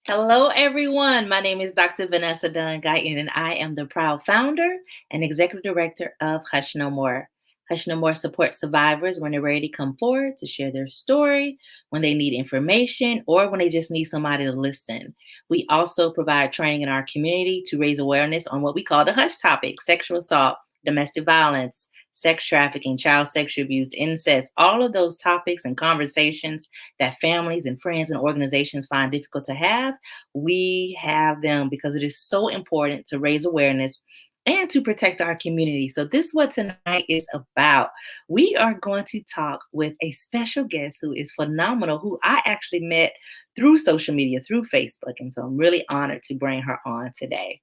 Hello, everyone. My name is Dr. Vanessa Dunn, Guyton, and I am the proud founder and executive director of Hush No More. Hush No More supports survivors when they're ready to come forward to share their story, when they need information, or when they just need somebody to listen. We also provide training in our community to raise awareness on what we call the hush topic: sexual assault, domestic violence, sex trafficking, child sexual abuse, incest, all of those topics and conversations that families and friends and organizations find difficult to have. We have them because it is so important to raise awareness and to protect our community. So, this is what tonight is about. We are going to talk with a special guest who is phenomenal, who I actually met through social media, through Facebook. And so, I'm really honored to bring her on today.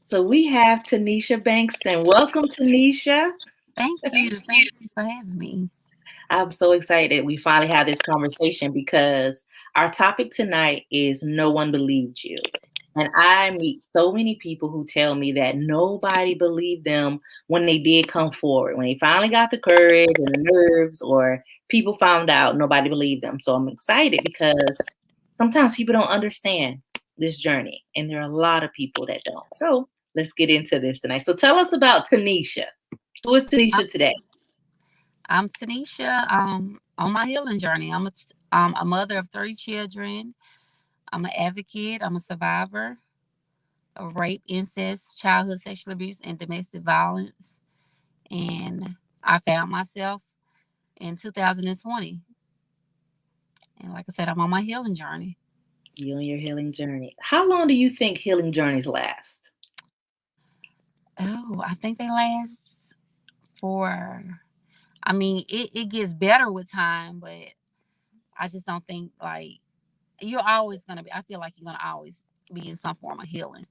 So, we have Tanisha Bankston. Welcome, Tanisha. Thank you. Thank you for having me. I'm so excited we finally had this conversation because our topic tonight is no one believed you. And I meet so many people who tell me that nobody believed them when they did come forward. When they finally got the courage and the nerves, or people found out, nobody believed them. So I'm excited because sometimes people don't understand this journey, and there are a lot of people that don't. So let's get into this tonight. So tell us about Tanisha. Who is I'm, Tanisha today? I'm Tanisha. On my healing journey. I'm a mother of three children. I'm an advocate. I'm a survivor of rape, incest, childhood sexual abuse, and domestic violence. And I found myself in 2020. And like I said, I'm on my healing journey. You on your healing journey. How long do you think healing journeys last? Oh, I think they last for, it gets better with time, but I just don't think like you're always going to be, I feel like you're going to always be in some form of healing.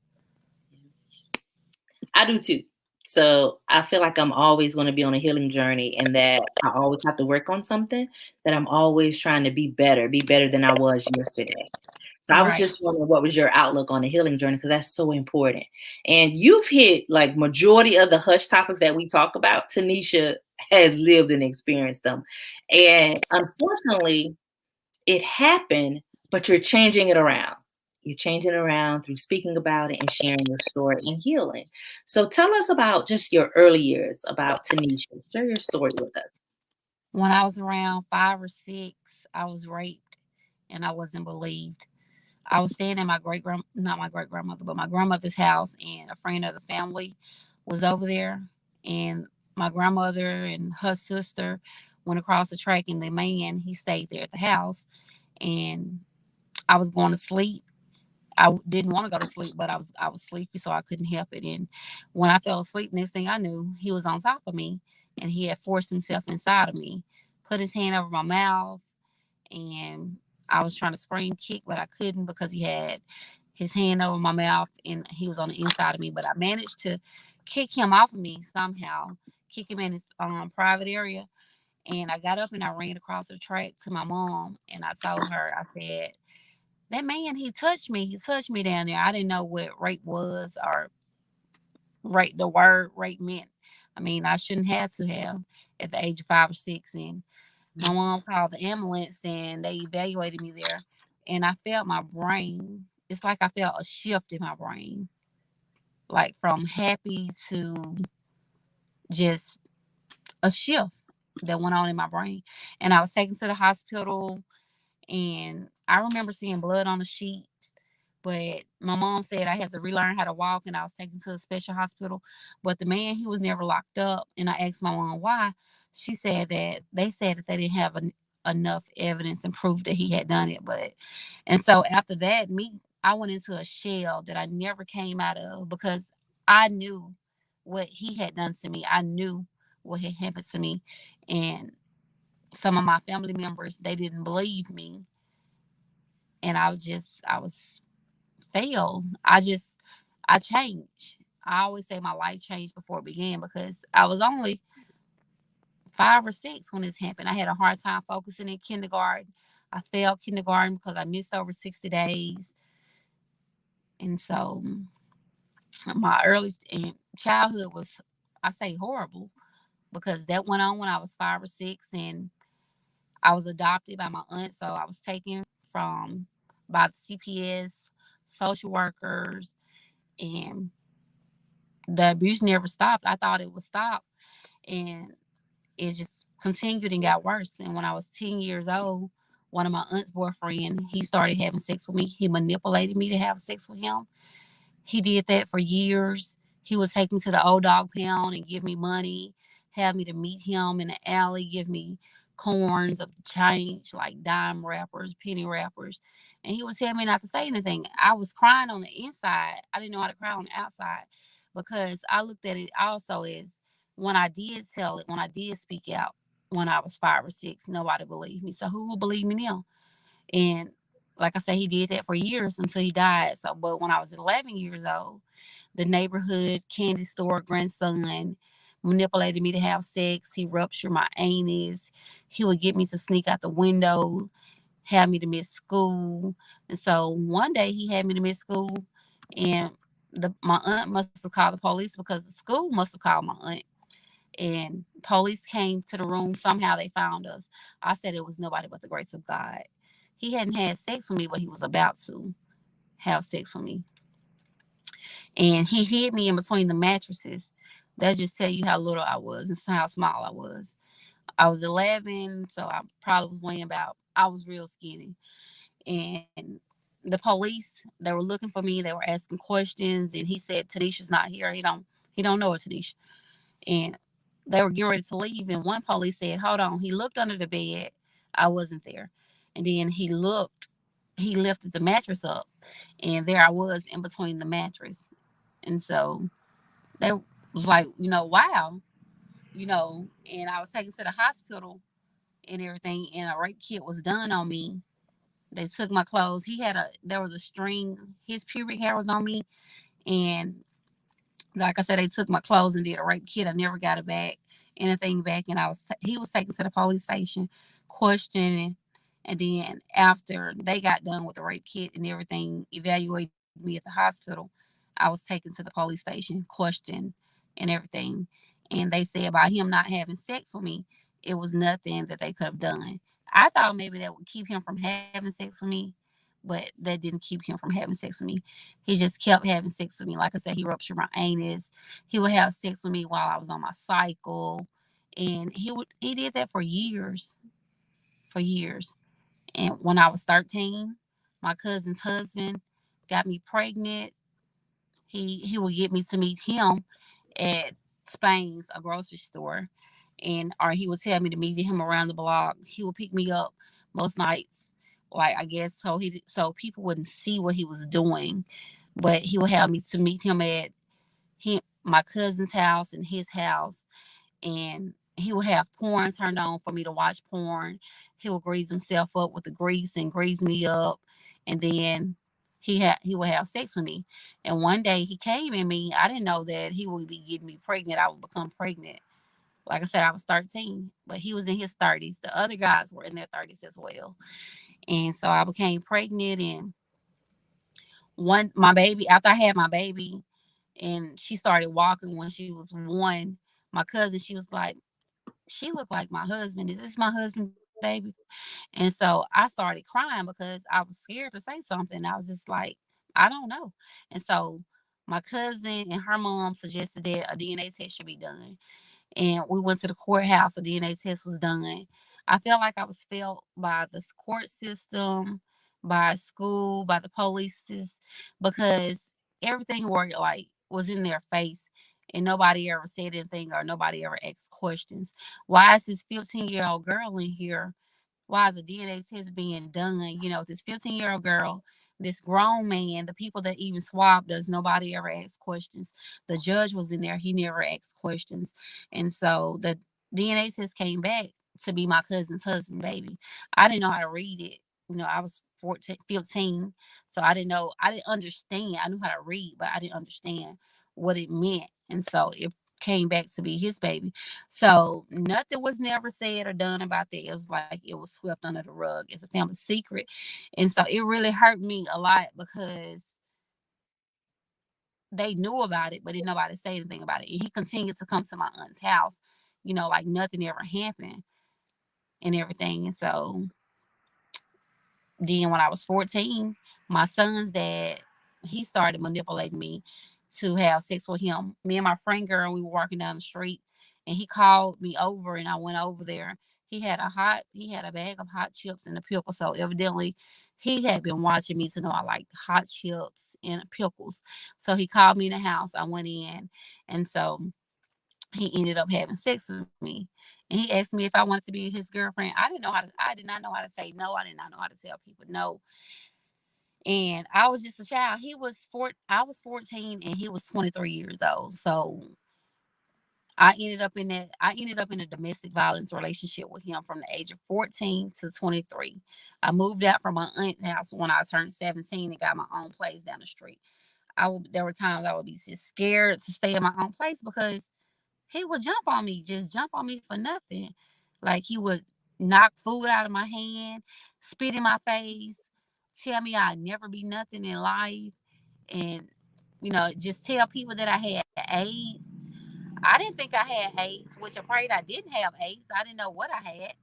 I do too. So I feel like I'm always going to be on a healing journey, and that I always have to work on something, that I'm always trying to be better than I was yesterday. So I was Right. just wondering what was your outlook on the healing journey, because that's so important. And you've hit like majority of the hush topics that we talk about. Tanisha has lived and experienced them. And unfortunately, it happened, but you're changing it around. You're changing it around through speaking about it and sharing your story and healing. So tell us about just your early years, about Tanisha. Share your story with us. When I was around 5 or 6, I was raped and I wasn't believed. I was staying at my not my great grandmother, but my grandmother's house, and a friend of the family was over there. And my grandmother and her sister went across the track, and the man, he stayed there at the house. And I was going to sleep. Didn't want to go to sleep, but I was sleepy, so I couldn't help it. And when I fell asleep, next thing I knew, he was on top of me, and he had forced himself inside of me, put his hand over my mouth, and I was trying to scream, kick, but I couldn't because he had his hand over my mouth and he was on the inside of me. But I managed to kick him off of me somehow, kick him in his private area. And I got up and I ran across the track to my mom, and I told her, I said, that man, he touched me. He touched me down there. I didn't know what rape was or rape, the word rape meant. I mean, I shouldn't have to have at the age of 5 or 6. And my mom called the ambulance and they evaluated me there. And I felt my brain, it's like I felt a shift in my brain, like from happy to just a shift that went on in my brain. And I was taken to the hospital, and I remember seeing blood on the sheets. But my mom said I had to relearn how to walk, and I was taken to a special hospital. But the man, he was never locked up. And I asked my mom why. She said that they said that they didn't have enough evidence and proof that he had done it. And so after that, I went into a shell that I never came out of because I knew what he had done to me. I knew what had happened to me. And some of my family members, they didn't believe me, and I was failed. I changed. I always say my life changed before it began because I was only 5 or 6 when this happened. I had a hard time focusing in kindergarten. I failed kindergarten because I missed over 60 days. And so my early and childhood was, I say, horrible, because that went on when I was 5 or 6, and I was adopted by my aunt. So I was taken from by the CPS, social workers, and the abuse never stopped. I thought it would stop, and it just continued and got worse. And when I was 10 years old, one of my aunt's boyfriend, he started having sex with me. He manipulated me to have sex with him. He did that for years. He would take me to the old dog pound and give me money, have me to meet him in the alley, give me coins of change, like dime wrappers, penny wrappers. And he would tell me not to say anything. I was crying on the inside. I didn't know how to cry on the outside because I looked at it also as when I did tell it, when I did speak out when I was 5 or 6, nobody believed me. So who will believe me now? And like I said, he did that for years until he died. So, but when I was 11 years old, the neighborhood candy store grandson manipulated me to have sex. He ruptured my anus. He would get me to sneak out the window, have me to miss school. And so one day he had me to miss school, and my aunt must have called the police because the school must have called my aunt. And police came to the room. Somehow they found us. I said it was nobody but the grace of God. He hadn't had sex with me, but he was about to have sex with me. And he hid me in between the mattresses. That just tell you how little I was and how small I was. I was 11, so I probably was weighing about, I was real skinny. And the police, they were looking for me. They were asking questions, and he said, Tanisha's not here. He don't know her, Tanisha. And they were getting ready to leave, and one police said, hold on. He looked under the bed. I wasn't there. And then he lifted the mattress up, and there I was in between the mattress. And so they was like, wow, and I was taken to the hospital and everything, and a rape kit was done on me. They took my clothes. There was a string, his pubic hair was on me, and like I said, they took my clothes and did a rape kit. I never got it back, anything back, and he was taken to the police station, questioning, and then after they got done with the rape kit and everything, evaluated me at the hospital, I was taken to the police station, questioned, and everything, and they said about him not having sex with me, it was nothing that they could have done. I thought maybe that would keep him from having sex with me, but that didn't keep him from having sex with me. He just kept having sex with me. Like I said, he ruptured my anus. He would have sex with me while I was on my cycle. And he did that for years. For years. And when I was 13, my cousin's husband got me pregnant. He would get me to meet him at Spain's, a grocery store, and or he would tell me to meet him around the block. He would pick me up most nights, like I guess so people wouldn't see what he was doing, but he would have me to meet him at my cousin's house and his house, and he would have porn turned on for me to watch porn. He would grease himself up with the grease and grease me up, and then he would have sex with me. And one day he came in me. I didn't know that he would be getting me pregnant. I would become pregnant. Like I said, I was 13, but he was in his 30s. The other guys were in their 30s as well. And so I became pregnant, and one my baby after I had my baby and she started walking when she was 1, my cousin, she was like, she looked like my husband. Is this my husband, baby? And so I started crying because I was scared to say something. I was just like, I don't know. And so my cousin and her mom suggested that a DNA test should be done. And we went to the courthouse. A DNA test was done. I felt like I was failed by the court system, by school, by the police, because everything were like was in their face, and nobody ever said anything or nobody ever asked questions. Why is this 15-year-old girl in here? Why is a DNA test being done? This 15-year-old girl, this grown man, the people that even swabbed us, nobody ever asked questions. The judge was in there, he never asked questions. And so the DNA test came back to be my cousin's husband, baby. I didn't know how to read it. I was 14, 15, so I didn't understand. I knew how to read, but I didn't understand what it meant. And so it came back to be his baby. So nothing was never said or done about that. It was like it was swept under the rug. It's a family secret. And so it really hurt me a lot because they knew about it, but didn't nobody say anything about it. And he continued to come to my aunt's house, like nothing ever happened and everything. And so Then when I was 14, my son's dad, he started manipulating me to have sex with him. Me and my friend girl, we were walking down the street, and he called me over, and I went over there. He had a bag of hot chips and a pickle. So evidently, he had been watching me to know I like hot chips and pickles. So he called me in the house. I went in, and so he ended up having sex with me. And he asked me if I wanted to be his girlfriend. I did not know how to say no. I did not know how to tell people no. And I was just a child. I was 14 and he was 23 years old. So I ended up in a domestic violence relationship with him from the age of 14 to 23. I moved out from my aunt's house when I turned 17 and got my own place down the street. There were times I would be just scared to stay in my own place because he would jump on me, just jump on me for nothing. Like he would knock food out of my hand, spit in my face, tell me I'd never be nothing in life, and just tell people that I had AIDS. I didn't think I had AIDS, which I prayed I didn't have AIDS. I didn't know what I had,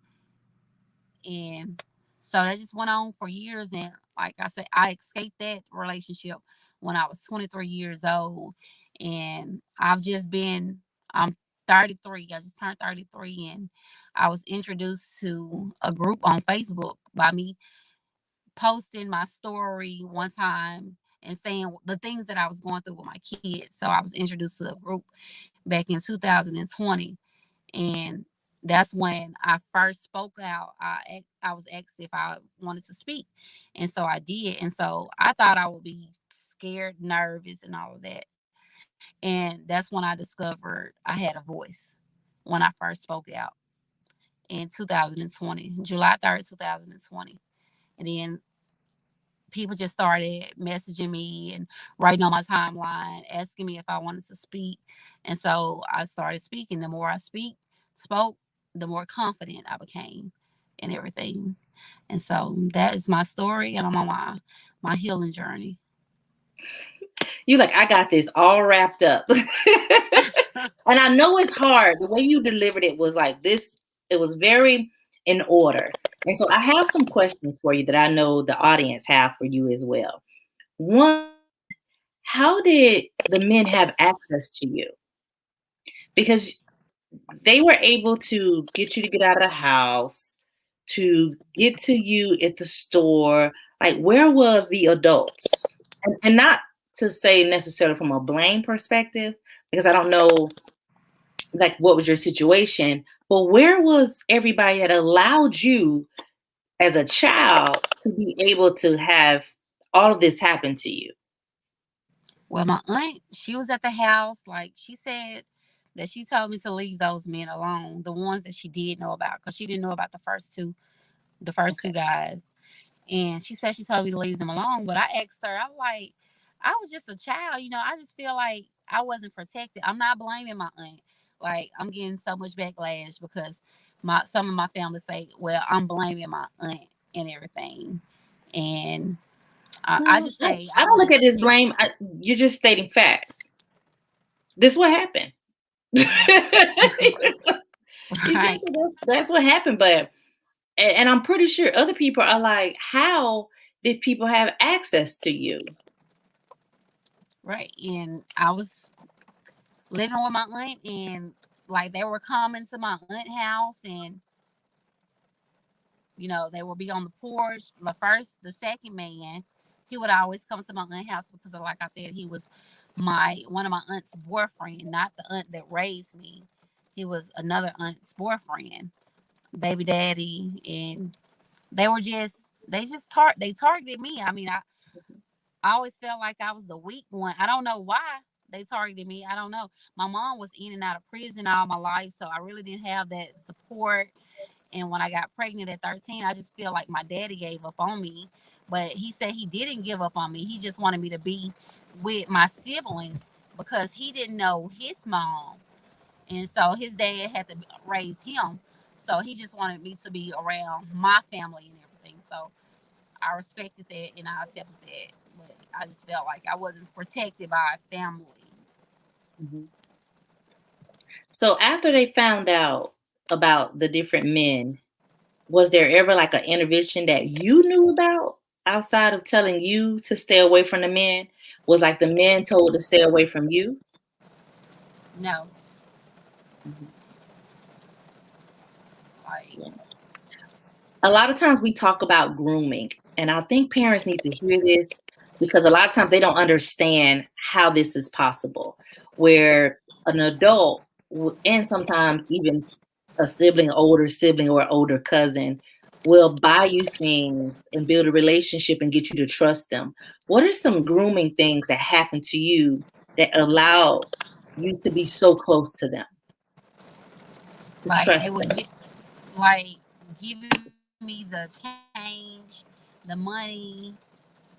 and so that just went on for years. And like I said, I escaped that relationship when I was 23 years old. And I'm 33. I just turned 33. And I was introduced to a group on Facebook by me posting my story one time and saying the things that I was going through with my kids. So I was introduced to a group back in 2020, and that's when I first spoke out. I was asked if I wanted to speak, and so I did. And so I thought I would be scared, nervous, and all of that. And that's when I discovered I had a voice when I first spoke out in 2020, July 3rd, 2020. And then people just started messaging me and writing on my timeline, asking me if I wanted to speak. And so I started speaking. The more I spoke, the more confident I became in everything. And so that is my story, and I'm on my healing journey. You like, I got this all wrapped up. And I know it's hard. The way you delivered it was like this, it was very in order. And so I have some questions for you that I know the audience have for you as well. One, how did the men have access to you? Because they were able to get you to get out of the house, to get to you at the store. Like, where was the adults? And not to say necessarily from a blame perspective, because I don't know, like, what was your situation, but where was everybody that allowed you as a child to be able to have all of this happen to you? Well, my aunt, she was at the house. Like she said that she told me to leave those men alone, the ones that she did know about, because she didn't know about the first two Okay. guys. And she said she told me to leave them alone. But I asked her, I'm like, I was just a child, I just feel like I wasn't protected. I'm not blaming my aunt. Like I'm getting so much backlash because my some of my family say, well, I'm blaming my aunt and everything. And I Mm, just say I I don't look wasn't at this protected. blame. You're just stating facts. This what happened. Right. Essentially, that's what happened. But and I'm pretty sure other people are like, how did people have access to you? Right. And I was living with my aunt, and like they were coming to my aunt house, and they would be on the porch. The second man, he would always come to my aunt house because, like I said, he was my one of my aunt's boyfriend, not the aunt that raised me. He was another aunt's boyfriend, baby daddy, and they were just they targeted me. I mean, I always felt like I was the weak one. I don't know why they targeted me. I don't know. My mom was in and out of prison all my life, so I really didn't have that support. And when I got pregnant at 13, I just feel like my daddy gave up on me. But he said he didn't give up on me. He just wanted me to be with my siblings because he didn't know his mom. And so his dad had to raise him. So he just wanted me to be around my family and everything. So I respected that and I accepted that. But I just felt like I wasn't protected by family. Mhm. So after they found out about the different men, Was there ever like an intervention that you knew about outside of telling you to stay away from the men? Was like the men told to stay away from you? No, Mhm. like Yeah. A lot of times we talk about grooming, and I think parents need to hear this because a lot of times they don't understand how this is possible. Where an adult, and sometimes even a sibling, older sibling, or older cousin, will buy you things and build a relationship and get you to trust them. What are some grooming things that happen to you that allow you to be so close to them, to they trust would them? get like giving me the change, the money,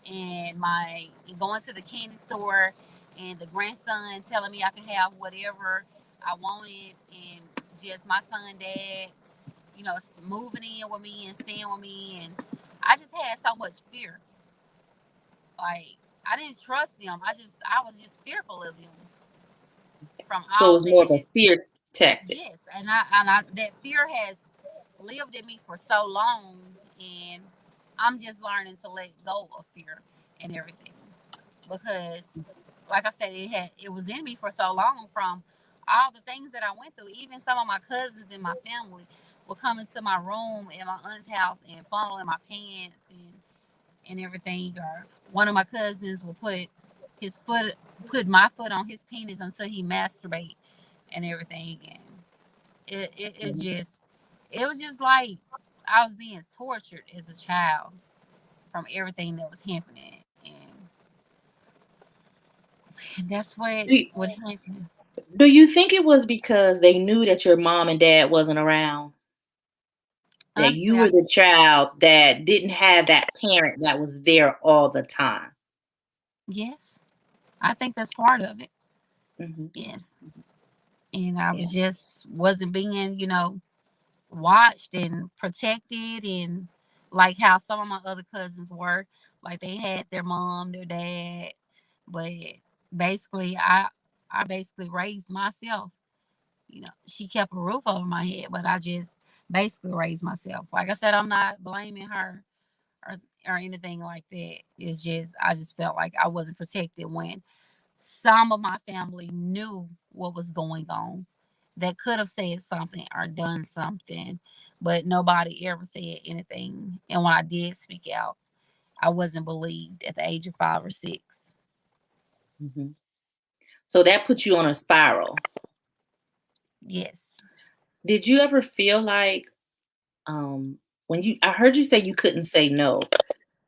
and my going to the candy store, and the grandson telling me I can have whatever I wanted, and just my son dad, moving in with me and staying with me, and I just had so much fear. Like I didn't trust them. I was just fearful of them from So it all was more of that. a fear tactic. Yes, and I that fear has lived in me for so long, and I'm just learning to let go of fear and everything because, like I said, it was in me for so long from all the things that I went through. Even some of my cousins in my family would come into my room in my aunt's house and fondle in my pants and everything. Or one of my cousins will his foot put my foot on his penis until he masturbate and everything. And it's Mhm. just it was just like I was being tortured as a child from everything that was happening, and that's Do you, what happened. do you think it was because they knew that your mom and dad wasn't around? That Honestly, you were the child that didn't have that parent that was there all the time? yes, I think that's part of it. Mhm. Yes, and I Yeah. was just wasn't being watched and protected, and like how some of my other cousins were, like they had their mom, their dad, but basically I basically raised myself. She kept a roof over my head, but I just basically raised myself. Like I said, I'm not blaming her or or anything like that. It's just I just felt like I wasn't protected when some of my family knew what was going on. That could have said something or done something, but nobody ever said anything. And when I did speak out, I wasn't believed at the age of 5 or 6. Mhm. So that put you on a spiral. Yes. Did you ever feel like, when I heard you say you couldn't say no.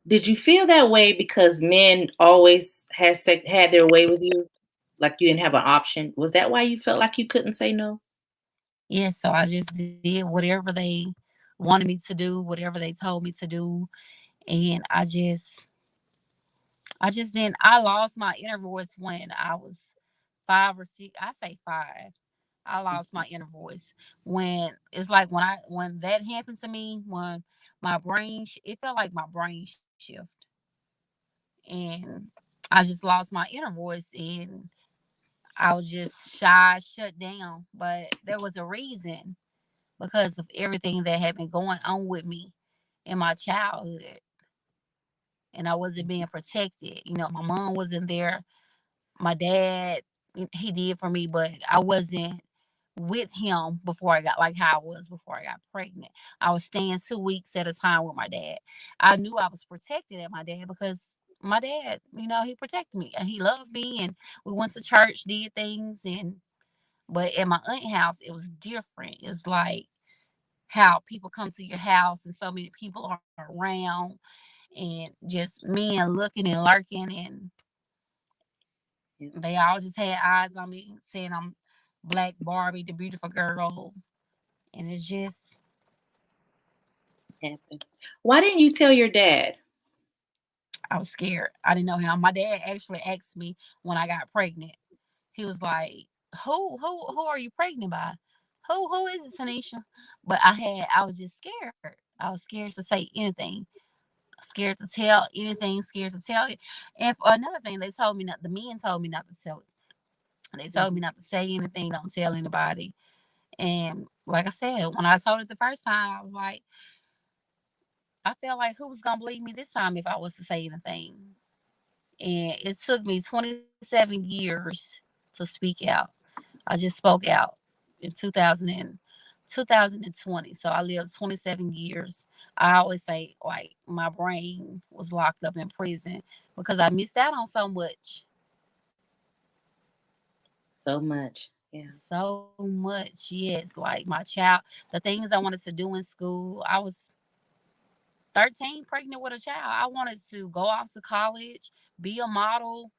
Did you feel that way because men always had their way with you? Like you didn't have an option? Was that why you felt like you couldn't say no? Yes. So I just did whatever they wanted me to do, whatever they told me to do. And I just didn't. I lost my inner voice when I was 5 or 6. I say 5. I lost Mhm. my inner voice when it's like when that happened to me, when my brain it felt like my brain shift, and I just lost my inner voice, and I was just shy, shut down. But there was a reason because of everything that had been going on with me in my childhood, and I wasn't being protected. My mom wasn't there. My dad, he did for me, but I wasn't with him before I got like how I was before I got pregnant. I was staying 2 weeks at a time with my dad. I knew I was protected at my dad because my dad, he protected me and he loved me, and we went to church, did things, and but at my aunt house it was different. It's like how people come to your house and so many people are around, and just men looking and lurking, and Yeah, they all just had eyes on me saying I'm Black Barbie, the beautiful girl. And it's just, happened. Why didn't you tell your dad? I was scared. I didn't know him. My dad actually asked me when I got pregnant. He was like, who are you pregnant by? Who is it, Tanisha? But I was just scared. I was scared to say anything. Scared to tell anything, scared to tell it. And for another thing, they told me not the men told me not to tell it. They told me Mhm. not to say anything, don't tell anybody. And like I said, when I told it the first time, I was like, I felt like who was gonna believe me this time if I was to say anything? And it took me 27 years to speak out. I just spoke out in 2020. So I lived 27 years. I always say like my brain was locked up in prison because I missed out on so much. So much. Yeah. So much. Yes. Like my child, the things I wanted to do in school. I was 13 pregnant with a child. I wanted to go off to college, be a model.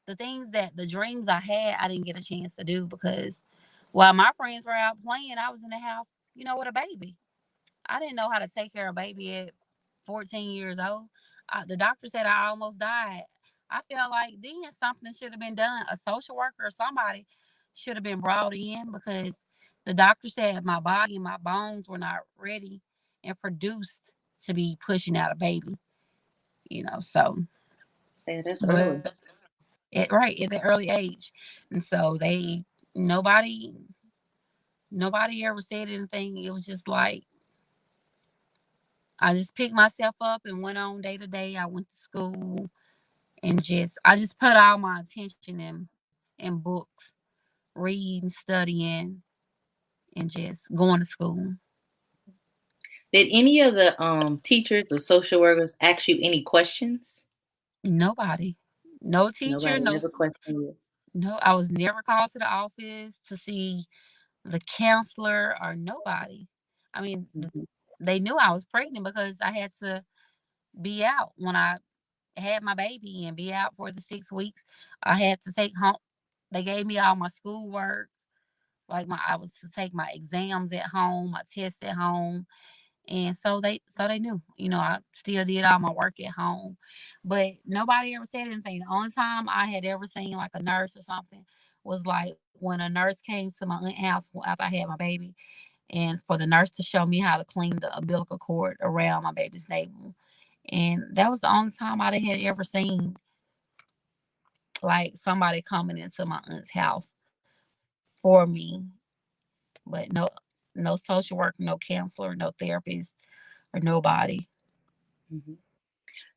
The things that the dreams I had, I didn't get a chance to do because while my friends were out playing, I was in the house, with a baby. I didn't know how to take care of a baby at 14 years old. The doctor said I almost died. I felt like then something should have been done. A social worker or somebody should have been brought in because the doctor said my body and my bones were not ready and produced to be pushing out a baby. So Yeah, that's early. but right at the early age, and so nobody nobody ever said anything. It was just like I just picked myself up and went on day to day. I went to school and I just put all my attention in books, reading, studying, and just going to school. Did any of the teachers or social workers ask you any questions? Nobody, no teacher, Nobody no, never questioned you. no. I was never called to the office to see the counselor or nobody. I mean, Mhm. they knew I was pregnant because I had to be out when I had my baby and be out for the 6 weeks. I had to take home. They gave me all my schoolwork. Like I was to take my exams at home, my tests at home, and so they knew. I still did all my work at home, but nobody ever said anything. The only time I had ever seen like a nurse or something was like when a nurse came to my aunt's house after I had my baby, and for the nurse to show me how to clean the umbilical cord around my baby's navel. And that was the only time I had ever seen like somebody coming into my aunt's house for me. But no social worker, no counselor, no therapist, or nobody. Mhm.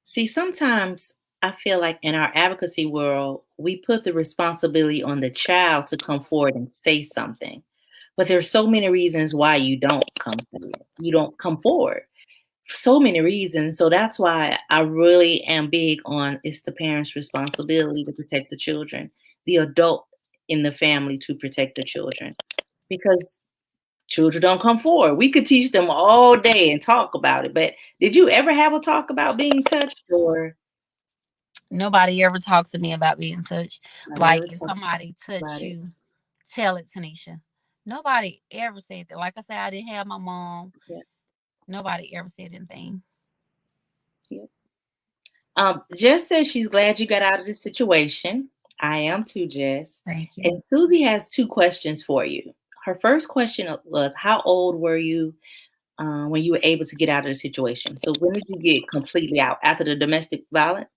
See, sometimes I feel like in our advocacy world, we put the responsibility on the child to come forward and say something. But there's so many reasons why you don't come forward. You don't come forward. So many reasons. So that's why I really am big on it's the parents' responsibility to protect the children, the adult in the family to protect the children. Because children don't come forward. We could teach them all day and talk about it. But did you ever have a talk about being touched or Nobody ever talks to me about being touched. I Like never if talked somebody touch about it? you, tell it, Tanisha. Nobody ever said that. Like I said, I didn't have my mom. Yeah. Nobody ever said anything. Yeah. Jess says she's glad you got out of the situation. I am too, Jess. Thank And you. Susie has two questions for you. Her first question was, how old were you when you were able to get out of the situation? So when did you get completely out after the domestic violence?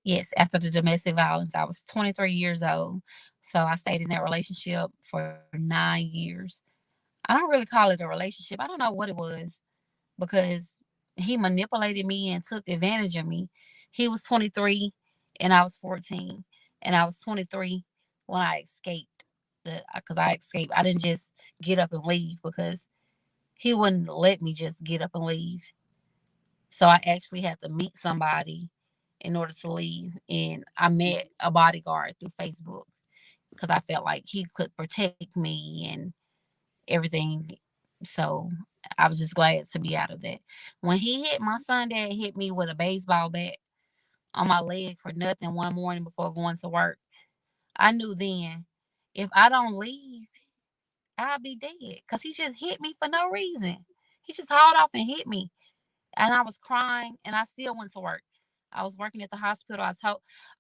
Yes, after the domestic violence, I was 23 years old. So I stayed in that relationship for 9 years. I don't really call it a relationship. I don't know what it was because he manipulated me and took advantage of me. He was 23 and I was 14. And I was 23 when I escaped. Because I escaped. I didn't just get up and leave because he wouldn't let me just get up and leave. So I actually had to meet somebody in order to leave. And I met a bodyguard through Facebook because I felt like he could protect me and everything. So I was just glad to be out of that. When he hit my son, dad hit me with a baseball bat on my leg for nothing one morning before going to work. I knew then if I don't leave, I'll be dead because he just hit me for no reason. He just hauled off and hit me. And I was crying and I still went to work. I was working at the hospital.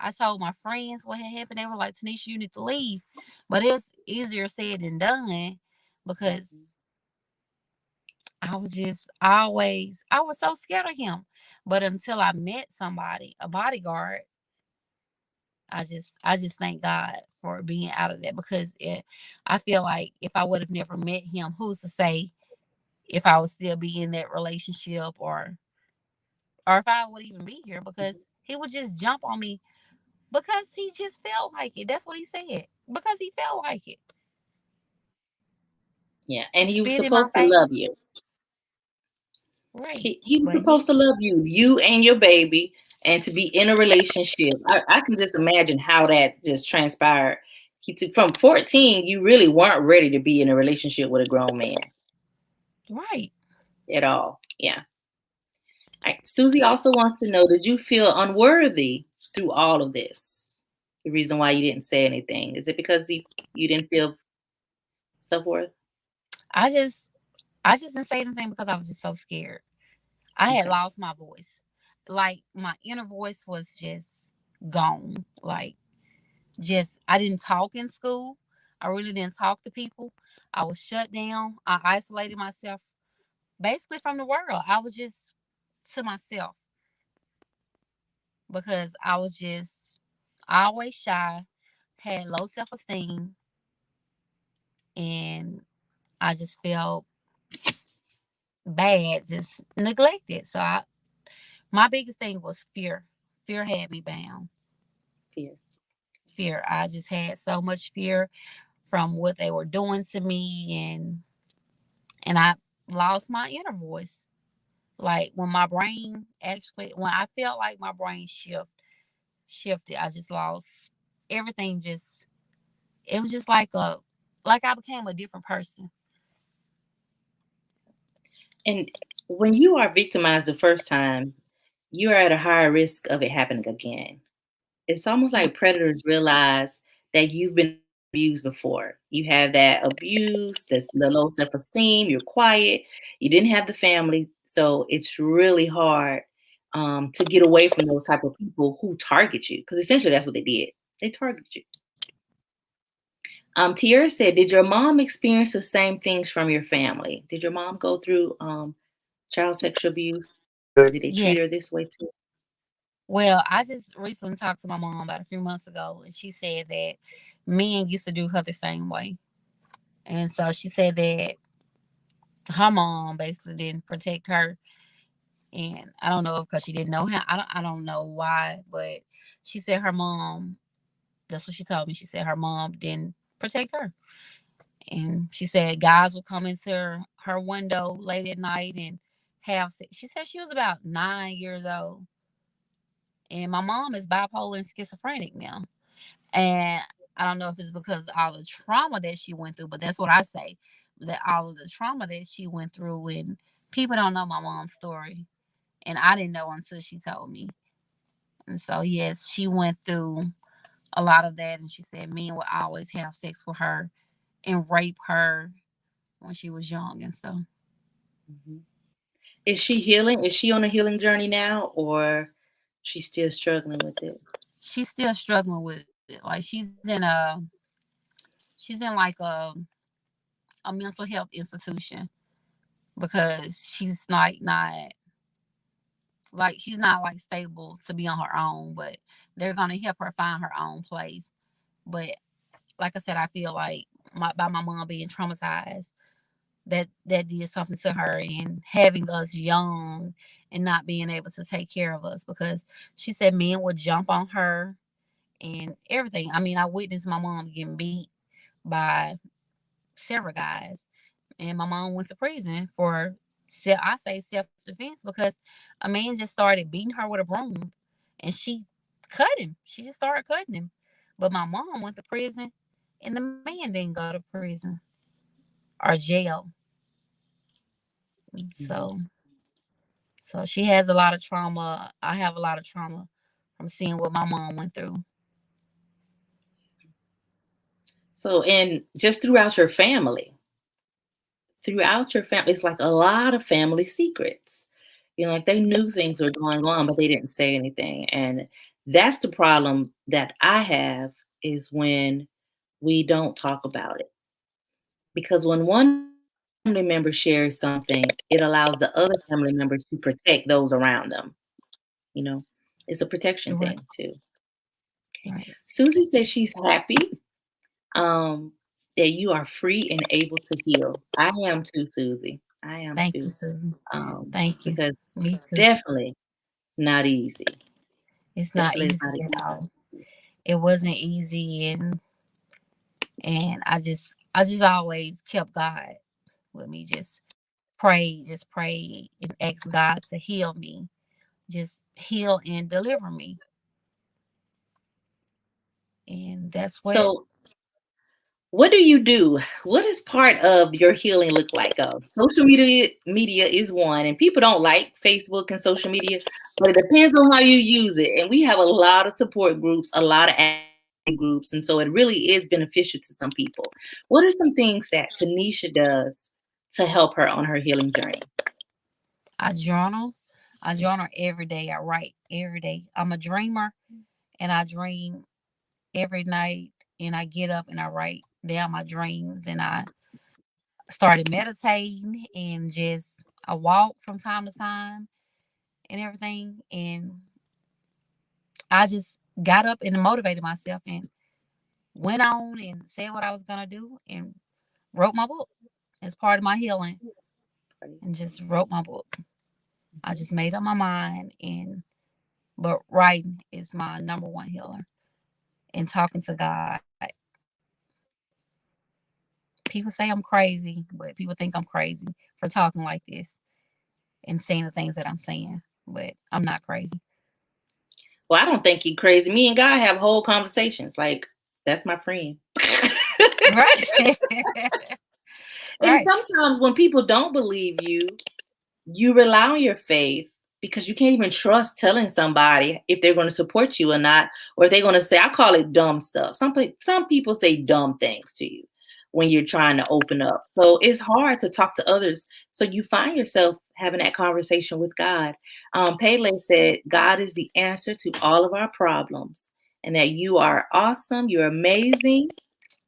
I told my friends what had happened. They were like, Tanisha, you need to leave. But it's easier said than done because Mhm. I was so scared of him. But until I met somebody, a bodyguard, I just thank God for being out of that because I feel like if I would have never met him, who's to say if I would still be in that relationship or or if I would even be here, because he would just jump on me because he just felt like it. That's what he said. Because he felt like it. Yeah, and he was Spit in my supposed to love face. you. Right. He was But he supposed to love you, you and your baby, and to be in a relationship. I can just imagine how that just transpired. He took from 14, you really weren't ready to be in a relationship with a grown man right. at all. Yeah. Right. Susie also wants to know, did you feel unworthy through all of this? The reason why you didn't say anything. Is it because you didn't feel self-worth? I just I just didn't say anything because I was just so scared. I had Okay. lost my voice. Like my inner voice was just gone. Like just I didn't talk in school. I really didn't talk to people. I was shut down. I isolated myself basically from the world. I was just to myself because I was just always shy, had low self esteem, and I just felt bad, just neglected. So my biggest thing was fear. Fear had me bound. Fear. Fear. I just had so much fear from what they were doing to me, and I lost my inner voice. Like when my brain actually when I felt like my brain shifted, I just lost everything. Just it was just like I became a different person. And when you are victimized the first time, you are at a higher risk of it happening again. It's almost like predators realize that you've been abused before. You have that abuse, the low self-esteem, you're quiet, you didn't have the family, so it's really hard to get away from those type of people who target you, because essentially that's what they did. They targeted you. Tiara said, did your mom experience the same things from your family? Did your mom go through child sexual abuse? Did they Yeah. treat her this way too? Well, I just recently talked to my mom about a few months ago, and she said that men used to do her the same way. And so she said that her mom basically didn't protect her. And I don't know because she didn't know how. I don't know why, but she said her mom. That's what she told me. She said her mom didn't protect her, and she said guys would come into her window late at night and have sex. She said she was about 9 years old, and my mom is bipolar and schizophrenic now. And I don't know if it's because of all the trauma that she went through, but that's what I say. That all of the trauma that she went through, and people don't know my mom's story. And I didn't know until she told me. And so, yes, she went through a lot of that. And she said men would always have sex with her and rape her when she was young. And so Mhm. Is she healing? Is she on a healing journey now, or she's still struggling with it? she's still struggling with it. Like she's in like a mental health institution because she's not like stable to be on her own, but they're gonna help her find her own place. But like I said, I feel like by my mom being traumatized, that did something to her, and having us young and not being able to take care of us because she said men would jump on her and everything. I mean, I witnessed my mom getting beat by several guys, and my mom went to prison for I say self defense because a man just started beating her with a broom, and she cut him. She just started cutting him, but my mom went to prison, and the man didn't go to prison or jail. Mhm. So she has a lot of trauma. I have a lot of trauma from seeing what my mom went through. So, and just throughout your family, it's like a lot of family secrets. Like they knew things were going on, but they didn't say anything. And that's the problem that I have is when we don't talk about it. Because when one family member shares something, it allows the other family members to protect those around them. You know, it's a protection Right, thing too. Okay. right. Susie says she's happy um, that you are free and able to heal. I am too, Susie. I am Thank you, too. Susan. Thank you. Because Me too. definitely, Not easy. It's not Definitely is easy not at easy. all. It wasn't easy, and I just always kept God with me. Just pray and ask God to heal me. Just heal and deliver me. And that's what So, what do you do? What does part of your healing look like? Social media is one, and people don't like Facebook and social media, but it depends on how you use it. And we have a lot of support groups, a lot of groups, and so it really is beneficial to some people. What are some things that Tanisha does to help her on her healing journey? I journal. I journal every day. I write every day. I'm a dreamer and I dream every night, and I get up and I write down my dreams, and I started meditating and just I walk from time to time and everything, and I just got up and motivated myself and went on and said what I was gonna do and wrote my book as part of my healing, and just wrote my book. I just made up my mind, and but writing is my number one healer, and talking to God. People say I'm crazy, but people think I'm crazy for talking like this and saying the things that I'm saying, but I'm not crazy. Well, I don't think you crazy. Me and God have whole conversations. Like, that's my friend. Right. And Right. sometimes when people don't believe you, you rely on your faith because you can't even trust telling somebody if they're going to support you or not, or if they're going to say, I call it dumb stuff. Some people say dumb things to you when you're trying to open up. So it's hard to talk to others. So you find yourself having that conversation with God. Pele said, God is the answer to all of our problems, and that you are awesome, you're amazing,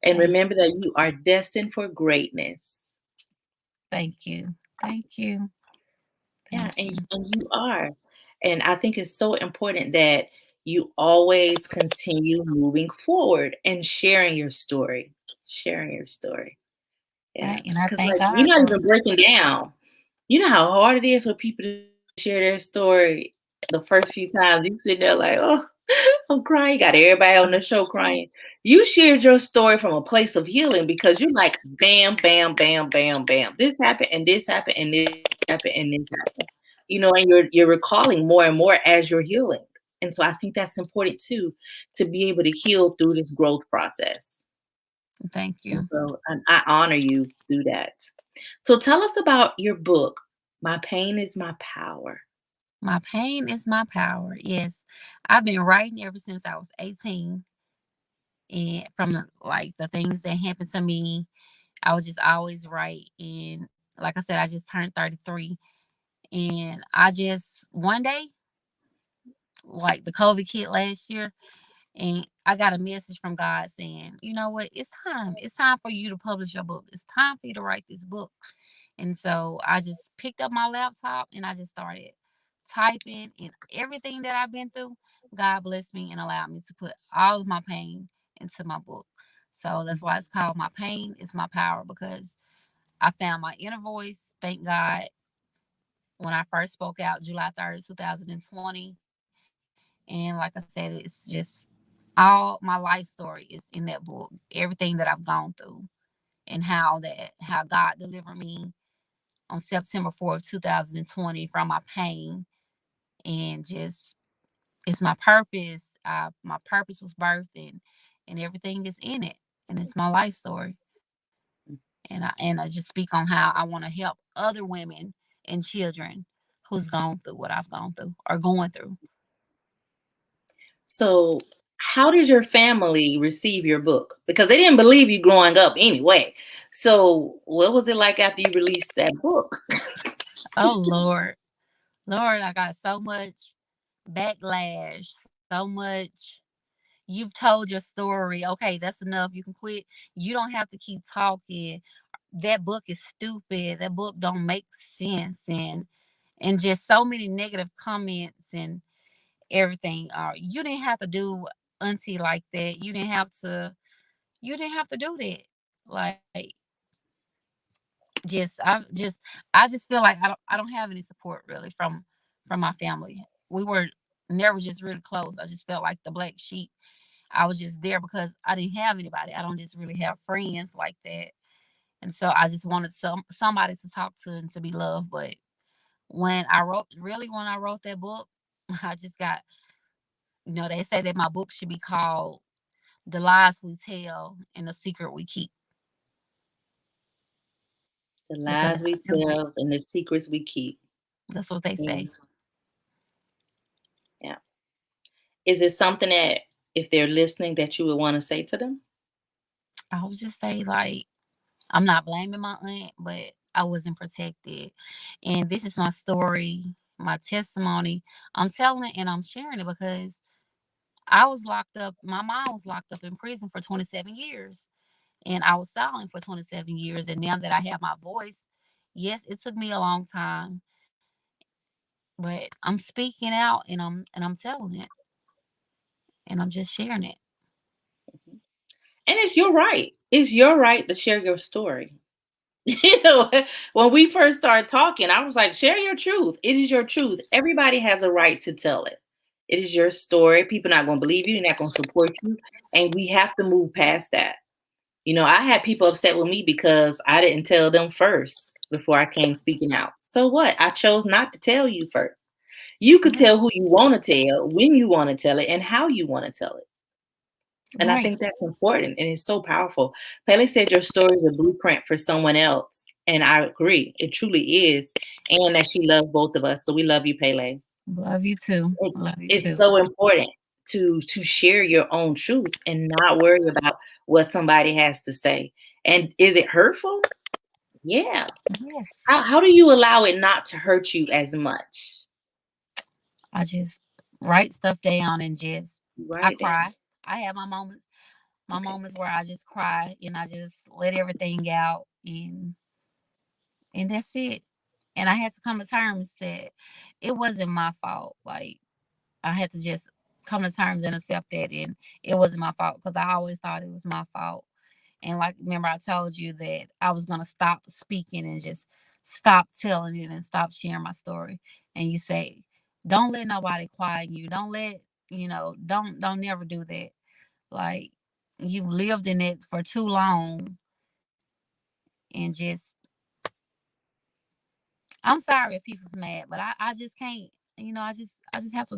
and Thank, remember that you are destined for greatness. thank you. Thank you. Yeah, Thank you. and you are. And I think it's so important that you always continue moving forward and sharing your story. Sharing your story. Yeah. Right. And I Because, thank like, God you're not for even breaking down. You know how hard it is for people to share their story the first few times. You sit there like, oh, I'm crying. You got everybody on the show crying. You shared your story from a place of healing because you're like, bam, bam, bam, bam, bam. This happened and this happened and this happened and this happened. And you're recalling more and more as you're healing. And so I think that's important too, to be able to heal through this growth process. thank And you. so I honor you through that. So tell us about your book, My Pain is My Power. My pain is my power. Yes. I've been writing ever since I was 18. And from like the things that happened to me, I was just always right. And like I said, I just turned 33. And I just one day, like the COVID hit last year, and I got a message from God saying, you know what, it's time. It's time for you to publish your book. It's time for you to write this book. And so I just picked up my laptop and I just started typing, and everything that I've been through, God blessed me and allowed me to put all of my pain into my book. So that's why it's called My Pain is My Power, because I found my inner voice. Thank God, when I first spoke out July 3rd, 2020. And like I said, it's just all my life story is in that book. Everything that I've gone through, and how God delivered me on September 4th, 2020 from my pain. And just it's my purpose. My purpose was birthed, and everything is in it. And it's my life story. And I just speak on how I want to help other women and children who's gone through what I've gone through or going through. So, how did your family receive your book? Because they didn't believe you growing up anyway. So, what was it like after you released that book? Oh Lord. Lord, I got so much backlash, so much. You've told your story. Okay, that's enough. You can quit. You don't have to keep talking. That book is stupid. That book don't make sense. And just so many negative comments and everything. You didn't have to do auntie like that. You didn't have to do that. Like, just I just feel like I don't have any support really from my family. we were never just really close. I just felt like the black sheep. I was just there because I didn't have anybody. I don't just really have friends like that. And so I just wanted somebody to talk to and to be loved. But when I wrote that book, I just got, they say that my book should be called The Lies We Tell and the Secret We Keep. The lies Because we tell and the secrets we keep. that's what they Yeah. say. Yeah. Is it something that if they're listening that you would want to say to them? I would just say, like, I'm not blaming my aunt, but I wasn't protected. And this is my story, my testimony. I'm telling it and I'm sharing it because I was locked up. My mom was locked up in prison for 27 years. And I was silent for 27 years. And now that I have my voice, yes, it took me a long time, but I'm speaking out and I'm telling it and I'm just sharing it. Mhm. And it's your right. It's your right to share your story. You know, when we first started talking, I was like, share your truth. It is your truth. Everybody has a right to tell it. It is your story. People not going to believe you. They're not going to support you. And we have to move past that. You know, I had people upset with me because I didn't tell them first before I came speaking out. So what? I chose not to tell you first. You could Right. tell who you want to tell, when you want to tell it, and how you want to tell it. And I Right. think that's important and it's so powerful. Pele said your story is a blueprint for someone else. And I agree. It truly is. And that she loves both of us. So we love you, Pele. Love you too. It, Love you it's too. so important to share your own truth and not worry about what somebody has to say. And is it hurtful? Yeah. Yes. How do you allow it not to hurt you as much? I just write stuff down and just You I write it down. cry. I have my Okay. moments where I just cry and I just let everything out and that's it. And I had to come to terms that it wasn't my fault. Like I had to just come to terms and accept that and it wasn't my fault because I always thought it was my fault. And like remember I told you that I was gonna stop speaking and just stop telling it and stop sharing my story. And you say, don't let nobody quiet you. Don't never do that. Like you've lived in it for too long and just I'm sorry if people's mad, but I just can't, I just have to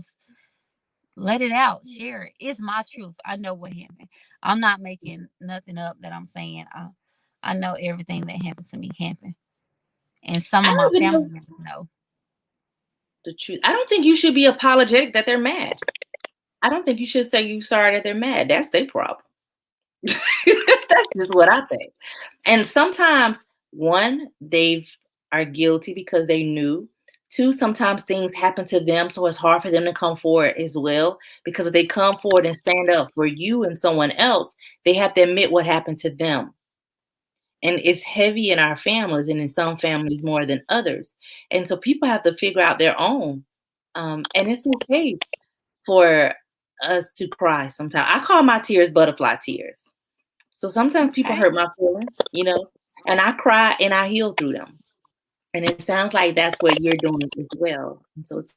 let it out, share it. It's my truth. I know what happened. I'm not making nothing up that I'm saying. I know everything that happened to me happened. And some I of my don't even family know members know. the truth. I don't think you should be apologetic that they're mad. I don't think you should say you sorry that they're mad. That's their problem. That's just what I think. And sometimes, one, they are guilty because they knew. Two, sometimes things happen to them, so it's hard for them to come forward as well. Because if they come forward and stand up for you and someone else, they have to admit what happened to them. And it's heavy in our families, and in some families more than others. And so people have to figure out their own. And it's okay for us to cry sometimes. I call my tears butterfly tears. So sometimes people Okay. hurt my feelings, and I cry and I heal through them. And it sounds like that's what you're doing as well. And so it's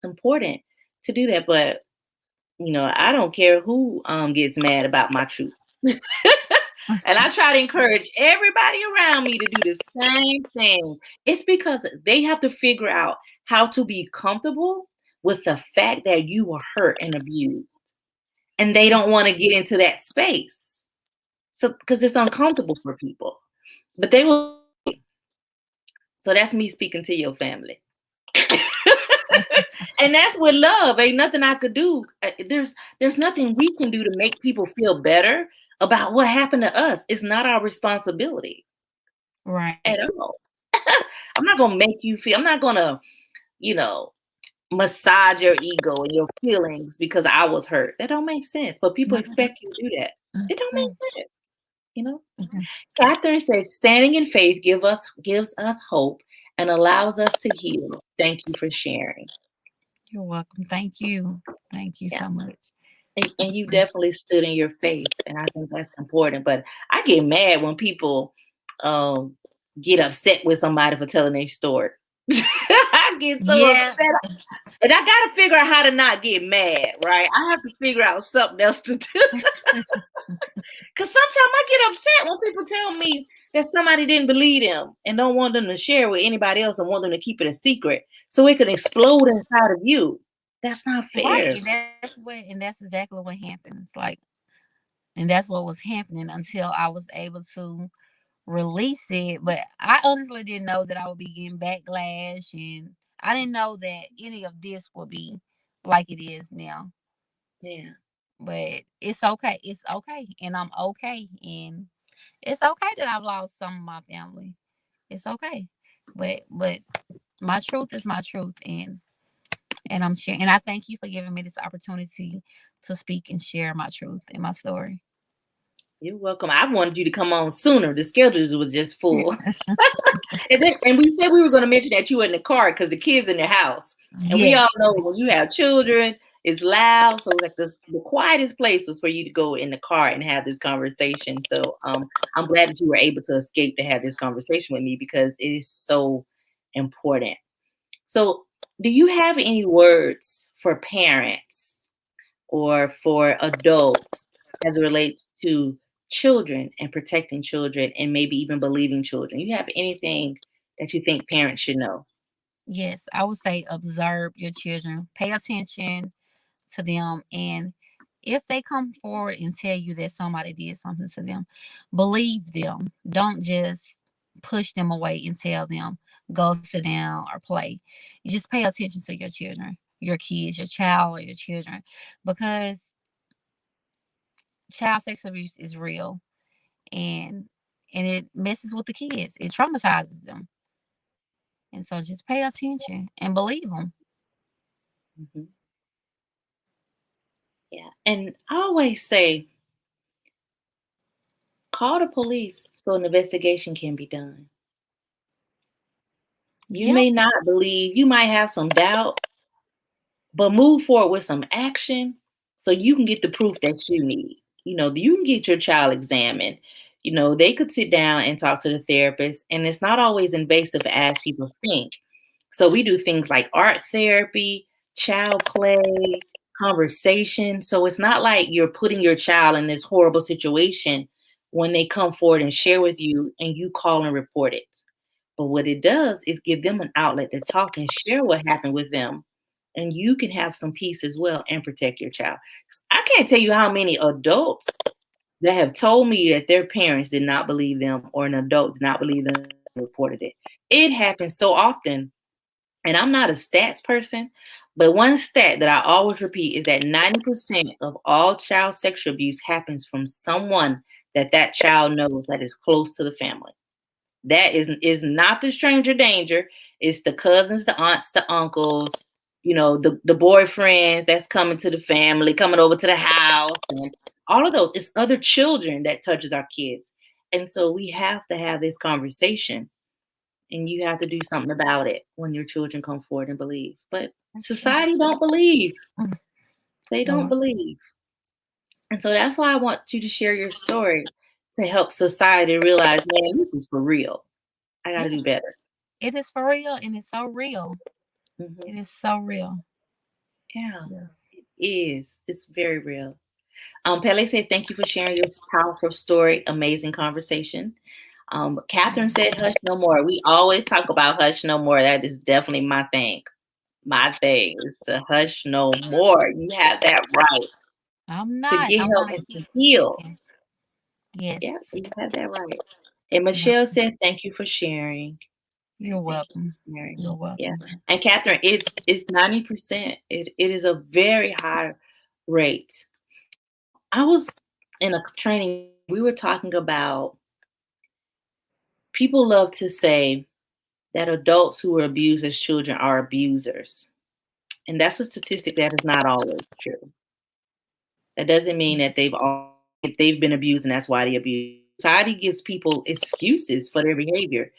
important to do that. But I don't care who gets mad about my truth. And I try to encourage everybody around me to do the same thing. It's because they have to figure out how to be comfortable with the fact that you were hurt and abused. And they don't want to get into that space. So, because it's uncomfortable for people, but they will. So that's me speaking to your family. And that's with love. Ain't nothing I could do. There's nothing we can do to make people feel better about what happened to us. It's not our responsibility Right. at all. I'm not gonna make you feel. I'm not gonna, you know, massage your ego and your feelings because I was hurt. That don't make sense. But people expect you to do that. It don't Mhm. make sense. You know. Mhm. Catherine says, standing in faith gives us hope and allows us to heal. Thank you for sharing. You're welcome. Thank you. Thank you Yeah. so much. And you definitely stood in your faith. And I think that's important. But I get mad when people um, get upset with somebody for telling their story. I get so Yeah. upset. And I gotta figure out how to not get mad, right? I have to figure out something else to do. Cause sometimes I get upset when people tell me that somebody didn't believe them and don't want them to share with anybody else and want them to keep it a secret so it can explode inside of you. That's not Right. fair. And that's exactly what happens. Like, and that's what was happening until I was able to release it. But I honestly didn't know that I would be getting backlash, and I didn't know that any of this would be like it is now. Yeah. But it's okay. It's okay. And I'm okay. And it's okay that I've lost some of my family. It's okay. But my truth is my truth, and I'm sharing, and I thank you for giving me this opportunity to speak and share my truth and my story. You're welcome. I wanted you to come on sooner. The schedules was just full. And we said we were going to mention that you were in the car because the kids in the house. And we all Yes. know when you have children, it's loud. So like the quietest place was for you to go in the car and have this conversation. So I'm glad that you were able to escape to have this conversation with me because it is so important. So do you have any words for parents or for adults as it relates to children and protecting children and maybe even believing children? You have anything that you think parents should know? Yes, I would say observe your children, pay attention to them, and if they come forward and tell you that somebody did something to them, believe them. Don't just push them away and tell them go sit down or play. You just pay attention to your children, your kids, your child or your children, because child sex abuse is real, and it messes with the kids. It traumatizes them. And so just pay attention and believe them. Mhm. Yeah. And I always say, call the police so an investigation can be done. You Yep. may not believe, you might have some doubt, but move forward with some action so you can get the proof that you need. You can get your child examined. They could sit down and talk to the therapist, and it's not always invasive as people think. So we do things like art therapy, child play, conversation. So it's not like you're putting your child in this horrible situation when they come forward and share with you and you call and report it. But what it does is give them an outlet to talk and share what happened with them. And you can have some peace as well and protect your child. 'Cause I can't tell you how many adults that have told me that their parents did not believe them or an adult did not believe them and reported it. It happens so often. And I'm not a stats person, but one stat that I always repeat is that 90% of all child sexual abuse happens from someone that child knows that is close to the family. That is not the stranger danger. It's the cousins, the aunts, the uncles, the boyfriends that's coming to the family, coming over to the house, and all of those. It's other children that touches our kids. And so we have to have this conversation and you have to do something about it when your children come forward and believe. But That's true. society don't believe. Mm. They don't Well, believe. And so that's why I want you to share your story to help society realize, man, this is for real. I got to do yes, better. it is for real, and it's so real. Mhm. It is so real. Yeah, Yes. it is. It's very real. Pele said, thank you for sharing your powerful story. Amazing conversation. Catherine said, hush no more. We always talk about hush no more. That is definitely my thing. My thing is to hush no more. You have that right I'm to not. get I'm help gonna and to keep heal. speaking. Yes. Yeah, you have that right. And Yes. Michelle said, thank you for sharing. You're Thank you welcome. for sharing. You're Yeah. welcome. And Catherine, it's 90%. It is a very high rate. I was in a training, we were talking about people love to say that adults who were abused as children are abusers. And that's a statistic that is not always true. That doesn't mean that if they've been abused and that's why they abuse. Society gives people excuses for their behavior.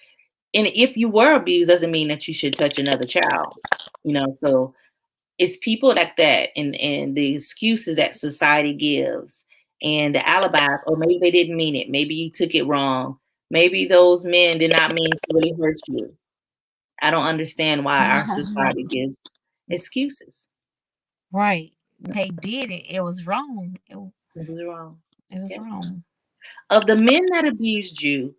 And if you were abused doesn't mean that you should touch another child. So it's people like that and the excuses that society gives and the alibis, or maybe they didn't mean it. Maybe you took it wrong. Maybe those men did not mean to really hurt you. I don't understand why our society gives excuses. Right. They did it. It was wrong. It was wrong. It was Yeah. wrong. Of the men that abused you,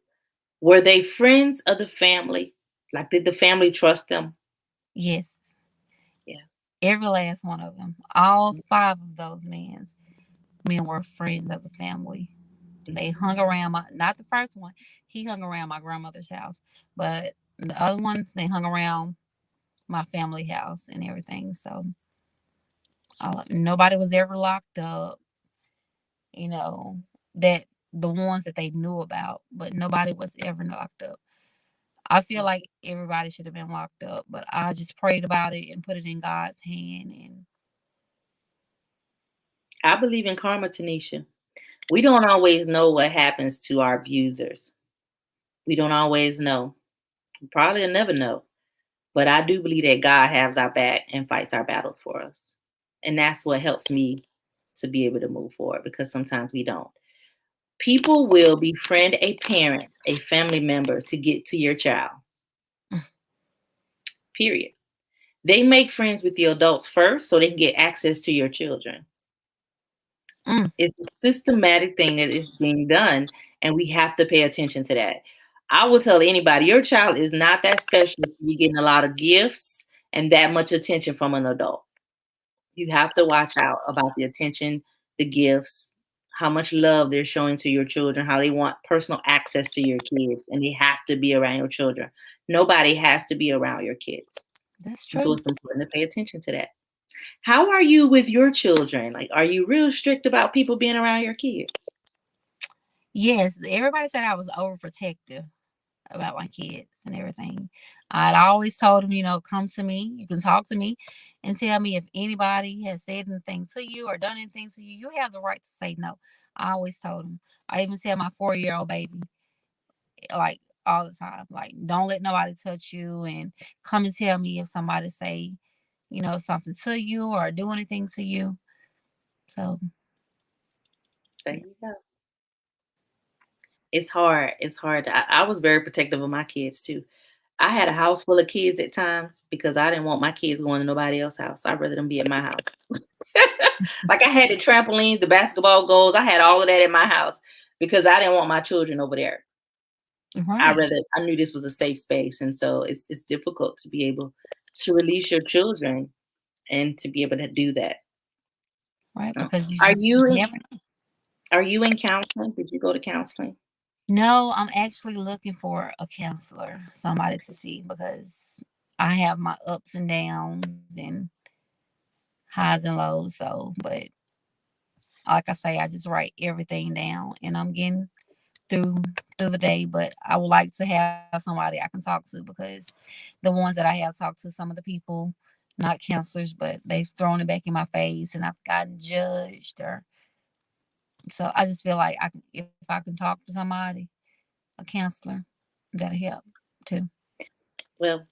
were they friends of the family? Like, did the family trust them? Yes. Yeah. Every last one of them. All five of those men were friends of the family. They Mhm. hung around my, not the first one, he hung around my grandmother's house, but the other ones, they hung around my family house and everything. So nobody was ever locked up, you know, that the ones that they knew about, but nobody was ever locked up. I feel like everybody should have been locked up, but I just prayed about it and put it in God's hand. And I believe in karma, Tanisha. We don't always know what happens to our abusers. We don't always know. We probably will never know. But I do believe that God has our back and fights our battles for us. And that's what helps me to be able to move forward because sometimes we don't. People will befriend a parent, a family member to get to your child, period. They make friends with the adults first so they can get access to your children. mm, It's a systematic thing that is being done, and we have to pay attention to that. I will tell anybody your child is not that special to be getting a lot of gifts and that much attention from an adult. You have to watch out about the attention, the gifts, how much love they're showing to your children, how they want personal access to your kids, and they have to be around your children. Nobody has to be around your kids. that's And so true. it's important to pay attention to that. How are you with your children? Like, are you real strict about people being around your kids? Yes, everybody said I was overprotective about my kids and everything. I'd always told them, come to me. You can talk to me and tell me if anybody has said anything to you or done anything to you. You have the right to say no. I always told them. I even tell my 4-year-old baby, like all the time, like don't let nobody touch you and come and tell me if somebody say, something to you or do anything to you. So There yeah. you go. It's hard. It's hard. I was very protective of my kids too. I had a house full of kids at times because I didn't want my kids going to nobody else's house. I'd rather them be at my house. Like I had the trampolines, the basketball goals. I had all of that at my house because I didn't want my children over there. Right. I knew this was a safe space, and so it's difficult to be able to release your children and to be able to do that. Right. So, Because you are just you in, never are you in counseling? Did you go to counseling? No, I'm actually looking for a counselor, somebody to see because I have my ups and downs and highs and lows. So, but like I say, I just write everything down and I'm getting through through the day. But I would like to have somebody I can talk to because the ones that I have talked to, some of the people, not counselors, but they've thrown it back in my face and I've gotten judged or so I just feel like if I can talk to somebody, a counselor, that'll help too. Well,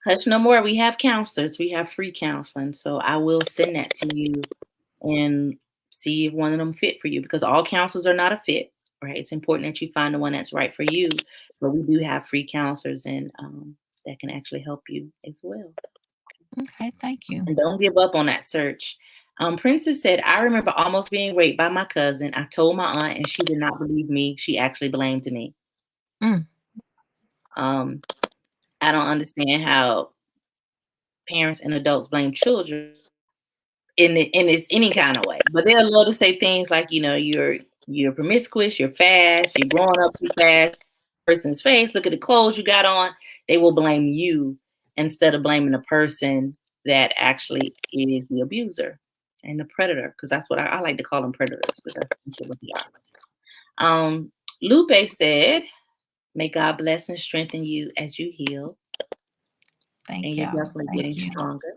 hush no more. We have counselors. We have free counseling. So I will send that to you and see if one of them fit for you because all counselors are not a fit, right? It's important that you find the one that's right for you. But we do have free counselors and that can actually help you as well. Okay, thank you. And don't give up on that search. Princess said, I remember almost being raped by my cousin. I told my aunt and she did not believe me. She actually blamed me. Mm, Um, I don't understand how parents and adults blame children in this any kind of way. But they'll love to say things like, you're promiscuous, you're fast, you're growing up too fast. Person's face, look at the clothes you got on. They will blame you instead of blaming the person that actually is the abuser and the predator, because that's what I like to call them predators, because that's essentially what they are. Lupe said, "May God bless and strengthen you as you heal, and thank you're y'all. definitely getting Thank you. stronger."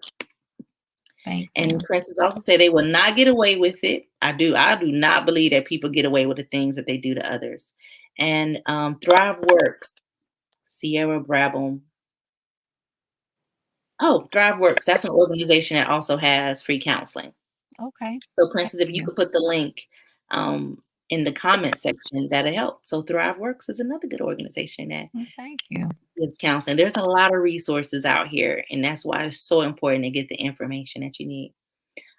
Thank And you. Princess also say they will not get away with it. I do not believe that people get away with the things that they do to others. And Thrive Works, Sierra Brabham. Oh, Thrive Works. That's an organization that also has free counseling. Okay. So, Thank Princess, if you you. could put the link in the comment section. That'll help. So Thrive Works is another good organization that Well, thank you. gives counseling. There's a lot of resources out here, and that's why it's so important to get the information that you need.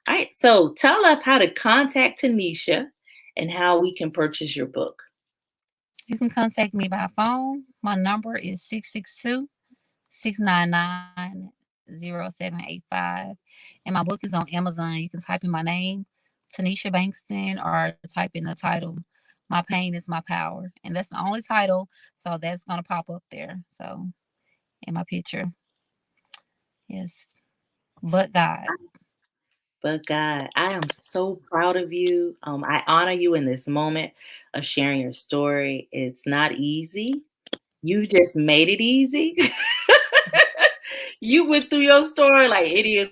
All right, so tell us how to contact Tanisha and how we can purchase your book. You can contact me by phone. My number is 662-699-0785. And my book is on Amazon. You can type in my name, Tanisha Bankston, or type in the title, My Pain is My Power. And that's the only title. So that's going to pop up there. So in my picture. Yes. But God. But God, I am so proud of you. I honor you in this moment of sharing your story. It's not easy. You just made it easy. You went through your story like it is.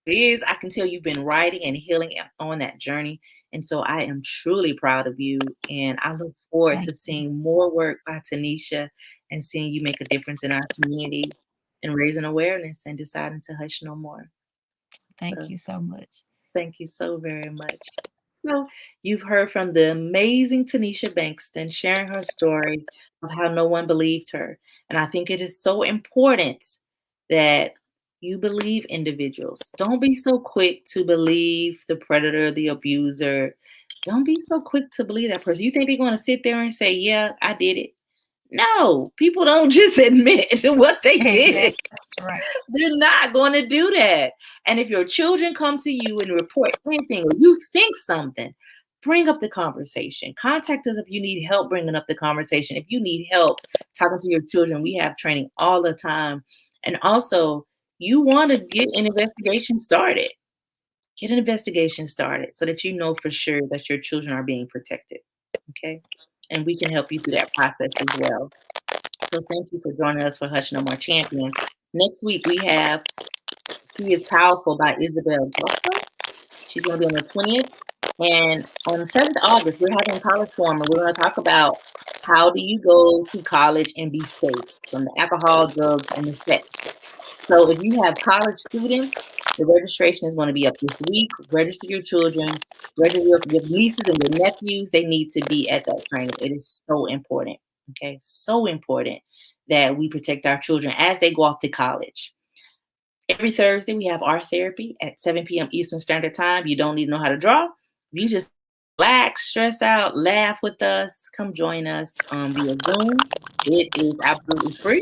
It is. I can tell you've been writing and healing on that journey. And so I am truly proud of you. And I look forward Thank to you. seeing more work by Tanisha and seeing you make a difference in our community and raising awareness and deciding to hush no more. Thank So you so much. thank you so very much. So, you've heard from the amazing Tanisha Bankston sharing her story of how no one believed her. And I think it is so important that you believe individuals. Don't be so quick to believe the predator, the abuser. Don't be so quick to believe that person. You think they're going to sit there and say, "Yeah, I did it." No, people don't just admit what they did. Exactly. That's right. They're not going to do that. And if your children come to you and report anything or you think something, bring up the conversation. Contact us if you need help bringing up the conversation. If you need help talking to your children, we have training all the time. And also, you want to get an investigation started. Get an investigation started so that you know for sure that your children are being protected. Okay. And we can help you through that process as well. So thank you for joining us for Hush No More Champions. Next week we have She is Powerful by Isabel Gusto. She's going to be on the 20th. And on the 7th of August, we're having a college forum and we're going to talk about how do you go to college and be safe from the alcohol, drugs, and the sex. So if you have college students, the registration is going to be up this week. Register your children, register your nieces and your nephews. They need to be at that training. It is so important. Okay, so important that we protect our children as they go off to college. Every Thursday, we have art therapy at 7 p.m. Eastern Standard Time. You don't need to know how to draw. You just relax, stress out, laugh with us. Come join us via Zoom. It is absolutely free.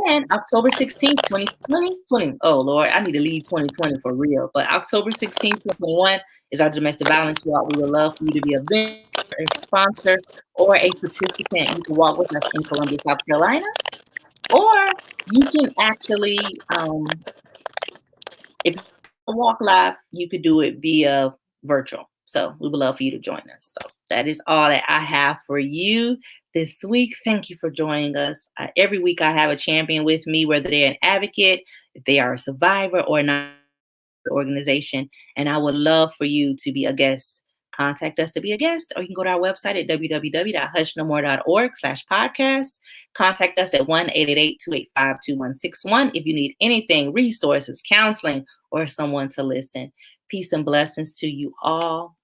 And October 16th, 2020, oh Lord, I need to leave 2020 for real. But October 16th to 21 is our domestic violence walk. We would love for you to be a vendor, a sponsor, or a participant. You can walk with us in Columbia, South Carolina, or you can actually if you walk live, you could do it via virtual. So we would love for you to join us. So that is all that I have for you this week. Thank you for joining us. Every week I have a champion with me, whether they're an advocate, if they are a survivor, or not organization. And I would love for you to be a guest. Contact us to be a guest, or you can go to our website at www.hushnomore.org/podcast. Contact us at 1-888-285-2161 if you need anything, resources, counseling, or someone to listen. Peace and blessings to you all.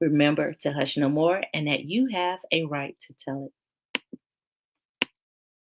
Remember to hush no more and that you have a right to tell it.